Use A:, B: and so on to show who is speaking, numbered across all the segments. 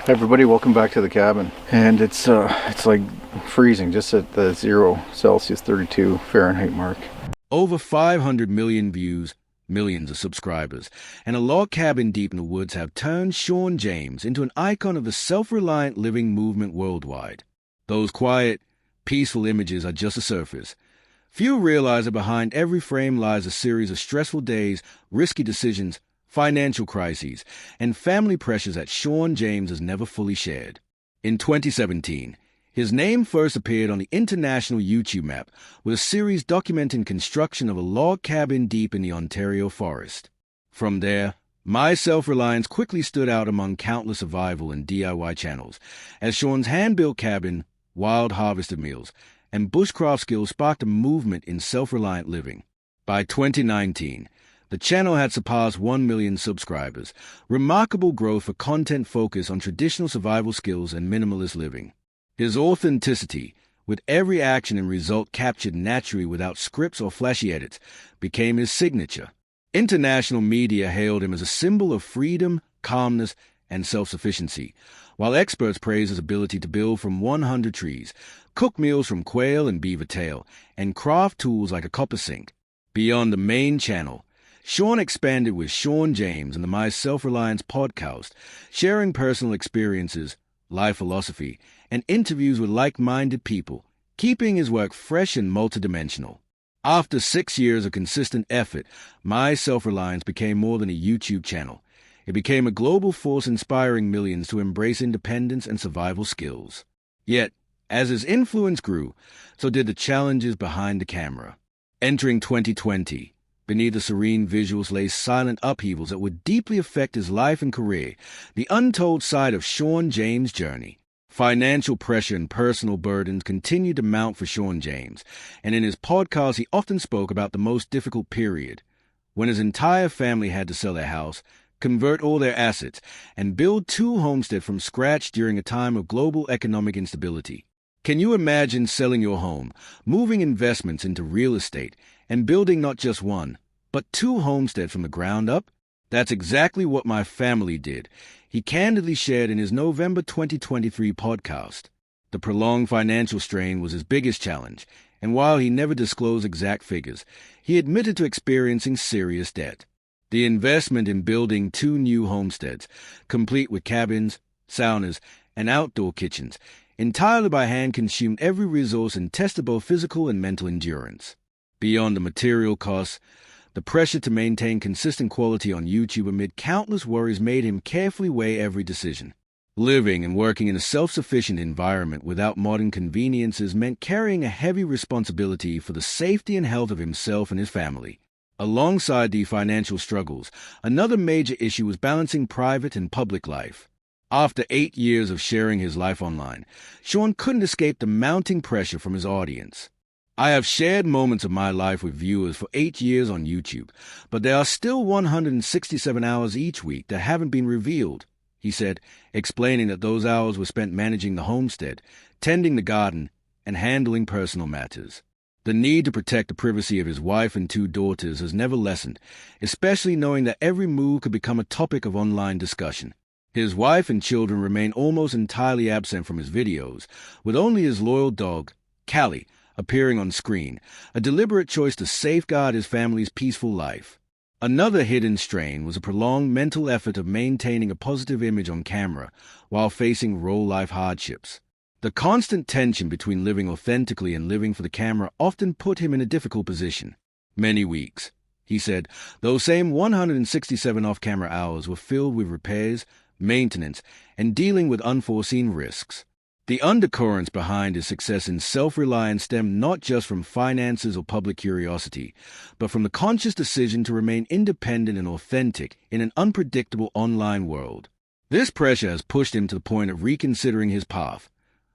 A: Hey everybody, welcome back to the cabin. And it's like freezing, just at the 0 Celsius 32 Fahrenheit mark.
B: Over 500 million views, millions of subscribers, and a log cabin deep in the woods have turned Shawn James into an icon of the self-reliant living movement worldwide. Those quiet, peaceful images are just a surface. Few realize that behind every frame lies a series of stressful days, risky decisions, financial crises, and family pressures that Shawn James has never fully shared. In 2017, his name first appeared on the international YouTube map with a series documenting construction of a log cabin deep in the Ontario forest. From there, My Self Reliance quickly stood out among countless survival and DIY channels, as Shawn's hand-built cabin, wild harvested meals, and bushcraft skills sparked a movement in self-reliant living. By 2019, the channel had surpassed 1 million subscribers, remarkable growth for content focused on traditional survival skills and minimalist living. His authenticity, with every action and result captured naturally without scripts or flashy edits, became his signature. International media hailed him as a symbol of freedom, calmness, and self-sufficiency, while experts praised his ability to build from 100 trees, cook meals from quail and beaver tail, and craft tools like a copper sink. Beyond the main channel, Shawn expanded with Shawn James and the My Self Reliance podcast, sharing personal experiences, life philosophy, and interviews with like-minded people, keeping his work fresh and multidimensional. After 6 years of consistent effort, My Self Reliance became more than a YouTube channel. It became a global force inspiring millions to embrace independence and survival skills. Yet, as his influence grew, so did the challenges behind the camera. Entering 2020, beneath the serene visuals lay silent upheavals that would deeply affect his life and career, the untold side of Shawn James' journey. Financial pressure and personal burdens continued to mount for Shawn James, and in his podcast he often spoke about the most difficult period, when his entire family had to sell their house, convert all their assets, and build 2 homesteads from scratch during a time of global economic instability. Can you imagine selling your home, moving investments into real estate, and building not just 1, but 2 homesteads from the ground up? That's exactly what my family did, he candidly shared in his November 2023 podcast. The prolonged financial strain was his biggest challenge, and while he never disclosed exact figures, he admitted to experiencing serious debt. The investment in building 2 new homesteads, complete with cabins, saunas, and outdoor kitchens, entirely by hand, consumed every resource and tested both physical and mental endurance. Beyond the material costs, the pressure to maintain consistent quality on YouTube amid countless worries made him carefully weigh every decision. Living and working in a self-sufficient environment without modern conveniences meant carrying a heavy responsibility for the safety and health of himself and his family. Alongside the financial struggles, another major issue was balancing private and public life. After 8 years of sharing his life online, Shawn couldn't escape the mounting pressure from his audience. I have shared moments of my life with viewers for 8 years on YouTube, but there are still 167 hours each week that haven't been revealed, he said, explaining that those hours were spent managing the homestead, tending the garden, and handling personal matters. The need to protect the privacy of his wife and 2 daughters has never lessened, especially knowing that every move could become a topic of online discussion. His wife and children remain almost entirely absent from his videos, with only his loyal dog, Callie, appearing on screen, a deliberate choice to safeguard his family's peaceful life. Another hidden strain was a prolonged mental effort of maintaining a positive image on camera while facing real-life hardships. The constant tension between living authentically and living for the camera often put him in a difficult position. Many weeks, he said, those same 167 off-camera hours were filled with repairs, maintenance, and dealing with unforeseen risks. The undercurrents behind his success in self-reliance stemmed not just from finances or public curiosity, but from the conscious decision to remain independent and authentic in an unpredictable online world. This pressure has pushed him to the point of reconsidering his path,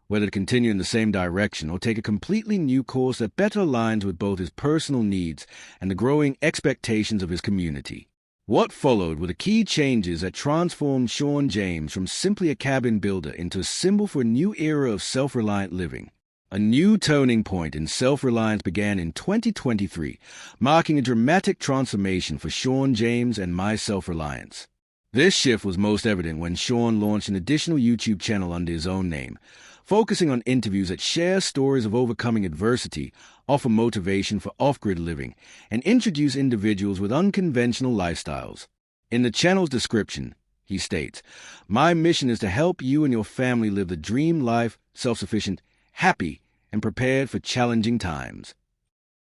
B: whether to continue in the same direction or take a completely new course that better aligns with both his personal needs and the growing expectations of his community. What followed were the key changes that transformed Shawn James from simply a cabin builder into a symbol for a new era of self-reliant living. A new turning point in self-reliance began in 2023, marking a dramatic transformation for Shawn James and My Self Reliance. This shift was most evident when Shawn launched an additional YouTube channel under his own name, focusing on interviews that share stories of overcoming adversity, offer motivation for off-grid living, and introduce individuals with unconventional lifestyles. In the channel's description, he states, "My mission is to help you and your family live the dream life, self-sufficient, happy, and prepared for challenging times."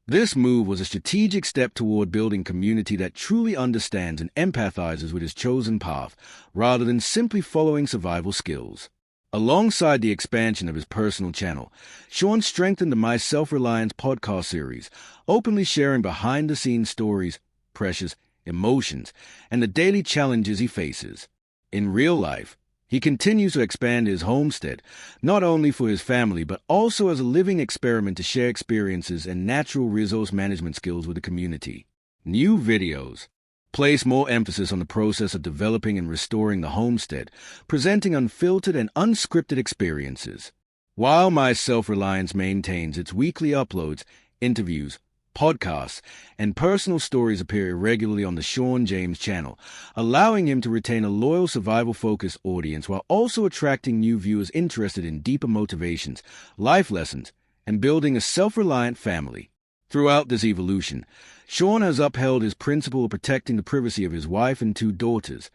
B: This move was a strategic step toward building a community that truly understands and empathizes with his chosen path, rather than simply following survival skills. Alongside the expansion of his personal channel, Shawn strengthened the My Self Reliance podcast series, openly sharing behind-the-scenes stories, pressures, emotions, and the daily challenges he faces. In real life, he continues to expand his homestead, not only for his family, but also as a living experiment to share experiences and natural resource management skills with the community. New videos place more emphasis on the process of developing and restoring the homestead, presenting unfiltered and unscripted experiences. While My Self Reliance maintains its weekly uploads, interviews, podcasts, and personal stories appear irregularly on the Shawn James channel, allowing him to retain a loyal survival-focused audience while also attracting new viewers interested in deeper motivations, life lessons, and building a self-reliant family. Throughout this evolution, Shawn has upheld his principle of protecting the privacy of his wife and 2 daughters.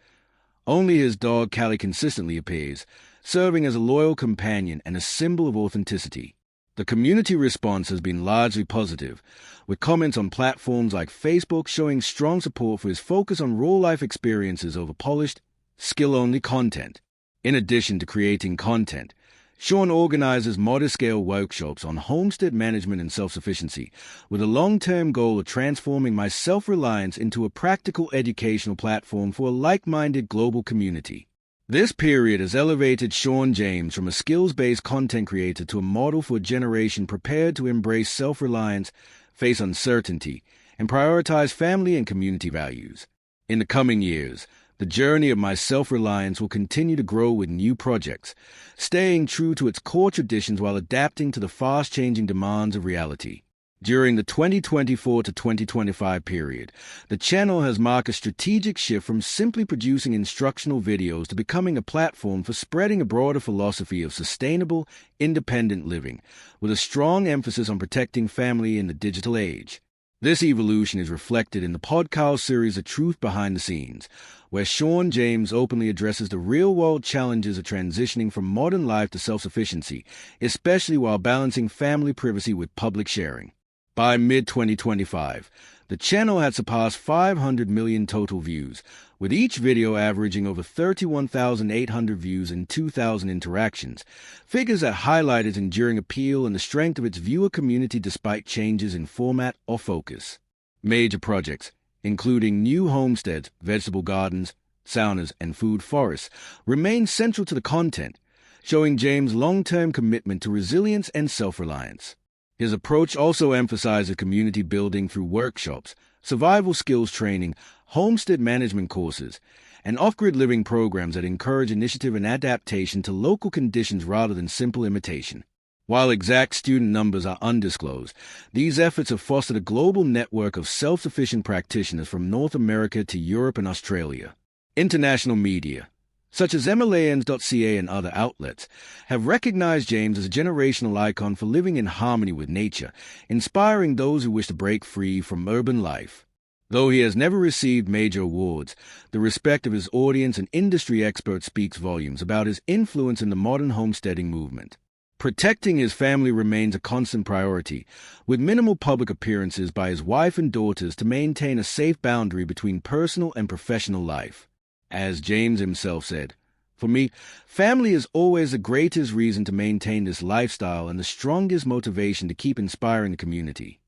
B: Only his dog Callie consistently appears, serving as a loyal companion and a symbol of authenticity. The community response has been largely positive, with comments on platforms like Facebook showing strong support for his focus on real-life experiences over polished, skill-only content. In addition to creating content, Shawn organizes modest-scale workshops on homestead management and self-sufficiency, with a long-term goal of transforming My Self Reliance into a practical educational platform for a like-minded global community. This period has elevated Shawn James from a skills-based content creator to a model for a generation prepared to embrace self-reliance, face uncertainty, and prioritize family and community values. In the coming years, the journey of My Self Reliance will continue to grow with new projects, staying true to its core traditions while adapting to the fast-changing demands of reality. During the 2024 to 2025 period, the channel has marked a strategic shift from simply producing instructional videos to becoming a platform for spreading a broader philosophy of sustainable, independent living, with a strong emphasis on protecting family in the digital age. This evolution is reflected in the podcast series The Truth Behind the Scenes, where Shawn James openly addresses the real-world challenges of transitioning from modern life to self-sufficiency, especially while balancing family privacy with public sharing. By mid-2025, the channel had surpassed 500 million total views, with each video averaging over 31,800 views and 2,000 interactions, figures that highlight its enduring appeal and the strength of its viewer community despite changes in format or focus. Major projects, including new homesteads, vegetable gardens, saunas, and food forests, remain central to the content, showing James' long-term commitment to resilience and self-reliance. His approach also emphasizes community building through workshops, survival skills training, homestead management courses, and off-grid living programs that encourage initiative and adaptation to local conditions rather than simple imitation. While exact student numbers are undisclosed, these efforts have fostered a global network of self-sufficient practitioners from North America to Europe and Australia. International media, such as MLANs.ca and other outlets, have recognized James as a generational icon for living in harmony with nature, inspiring those who wish to break free from urban life. Though he has never received major awards, the respect of his audience and industry experts speaks volumes about his influence in the modern homesteading movement. Protecting his family remains a constant priority, with minimal public appearances by his wife and daughters to maintain a safe boundary between personal and professional life. As James himself said, "For me, family is always the greatest reason to maintain this lifestyle and the strongest motivation to keep inspiring the community."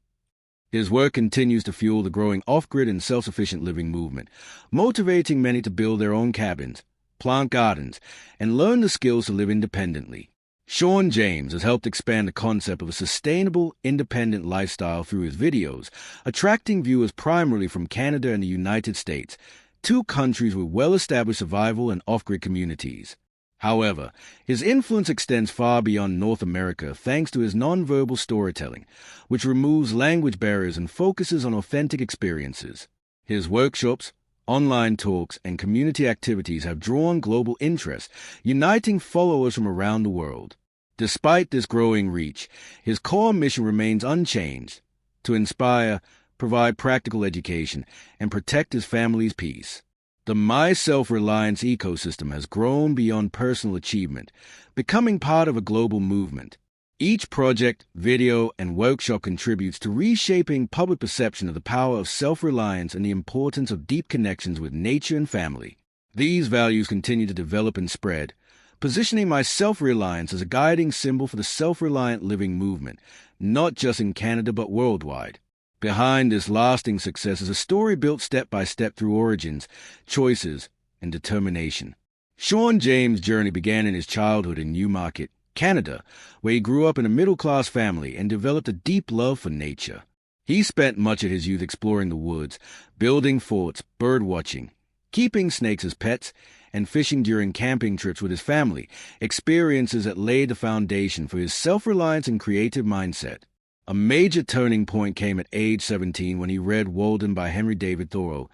B: His work continues to fuel the growing off-grid and self-sufficient living movement, motivating many to build their own cabins, plant gardens, and learn the skills to live independently. Shawn James has helped expand the concept of a sustainable, independent lifestyle through his videos, attracting viewers primarily from Canada and the United States, 2 countries with well-established survival and off-grid communities. However, his influence extends far beyond North America thanks to his nonverbal storytelling, which removes language barriers and focuses on authentic experiences. His workshops, Online talks and community activities have drawn global interest, uniting followers from around the world. Despite this growing reach, his core mission remains unchanged: to inspire, provide practical education, and protect his family's peace. The My Self Reliance ecosystem has grown beyond personal achievement, becoming part of a global movement. Each project, video, and workshop contributes to reshaping public perception of the power of self-reliance and the importance of deep connections with nature and family. These values continue to develop and spread, positioning My Self Reliance as a guiding symbol for the self-reliant living movement, not just in Canada but worldwide. Behind this lasting success is a story built step by step through origins, choices, and determination. Shawn James' journey began in his childhood in Newmarket, Canada, where he grew up in a middle-class family and developed a deep love for nature. He spent much of his youth exploring the woods, building forts, bird-watching, keeping snakes as pets, and fishing during camping trips with his family, experiences that laid the foundation for his self-reliance and creative mindset. A major turning point came at age 17 when he read Walden by Henry David Thoreau,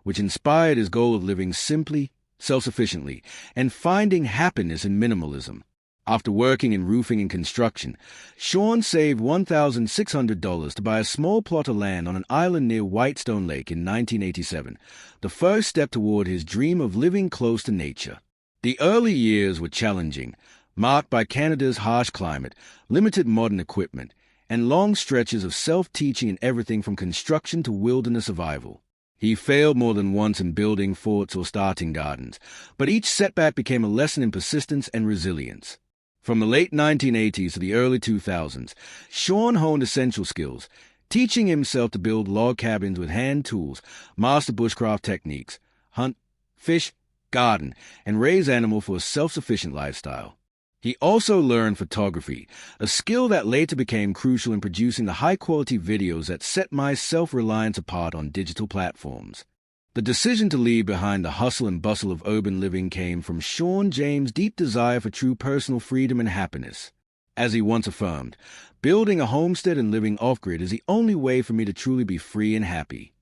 B: which inspired his goal of living simply, self-sufficiently, and finding happiness in minimalism. After working in roofing and construction, Shawn saved $1,600 to buy a small plot of land on an island near Whitestone Lake in 1987, the first step toward his dream of living close to nature. The early years were challenging, marked by Canada's harsh climate, limited modern equipment, and long stretches of self-teaching in everything from construction to wilderness survival. He failed more than once in building forts or starting gardens, but each setback became a lesson in persistence and resilience. From the late 1980s to the early 2000s, Shawn honed essential skills, teaching himself to build log cabins with hand tools, master bushcraft techniques, hunt, fish, garden, and raise animals for a self-sufficient lifestyle. He also learned photography, a skill that later became crucial in producing the high-quality videos that set My Self Reliance apart on digital platforms. The decision to leave behind the hustle and bustle of urban living came from Shawn James' deep desire for true personal freedom and happiness. As he once affirmed, building a homestead and living off-grid is the only way for me to truly be free and happy.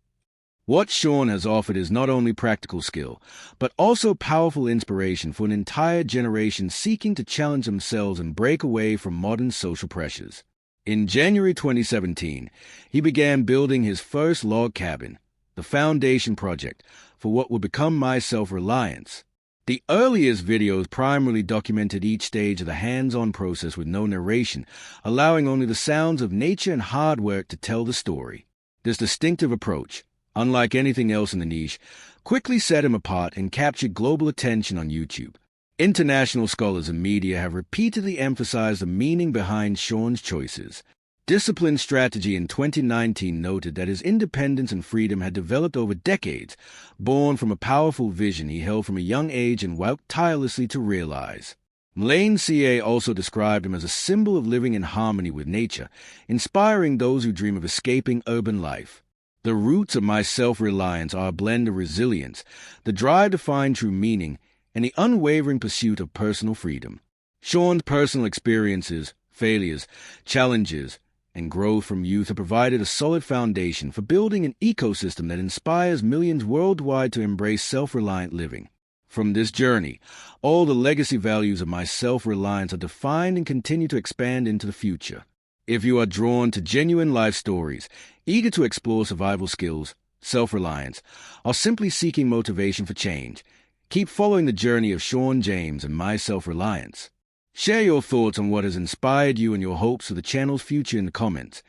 B: What Shawn has offered is not only practical skill, but also powerful inspiration for an entire generation seeking to challenge themselves and break away from modern social pressures. In January 2017, he began building his first log cabin, the foundation project for what would become My Self Reliance. The earliest videos primarily documented each stage of the hands-on process with no narration, allowing only the sounds of nature and hard work to tell the story. This distinctive approach, unlike anything else in the niche, quickly set him apart and captured global attention on YouTube. International scholars and media have repeatedly emphasized the meaning behind Shawn's choices. Disciplined Strategy in 2019 noted that his independence and freedom had developed over decades, born from a powerful vision he held from a young age and worked tirelessly to realize. Lane CA also described him as a symbol of living in harmony with nature, inspiring those who dream of escaping urban life. The roots of My Self Reliance are a blend of resilience, the drive to find true meaning, and the unwavering pursuit of personal freedom. Shawn's personal experiences, failures, challenges, and growth from youth have provided a solid foundation for building an ecosystem that inspires millions worldwide to embrace self-reliant living. From this journey, all the legacy values of My Self Reliance are defined and continue to expand into the future. If you are drawn to genuine life stories, eager to explore survival skills, self-reliance, or simply seeking motivation for change, keep following the journey of Shawn James and My Self Reliance. Share your thoughts on what has inspired you and your hopes for the channel's future in the comments,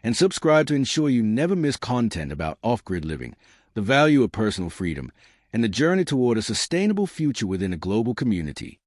B: and subscribe to ensure you never miss content about off-grid living, the value of personal freedom, and the journey toward a sustainable future within a global community.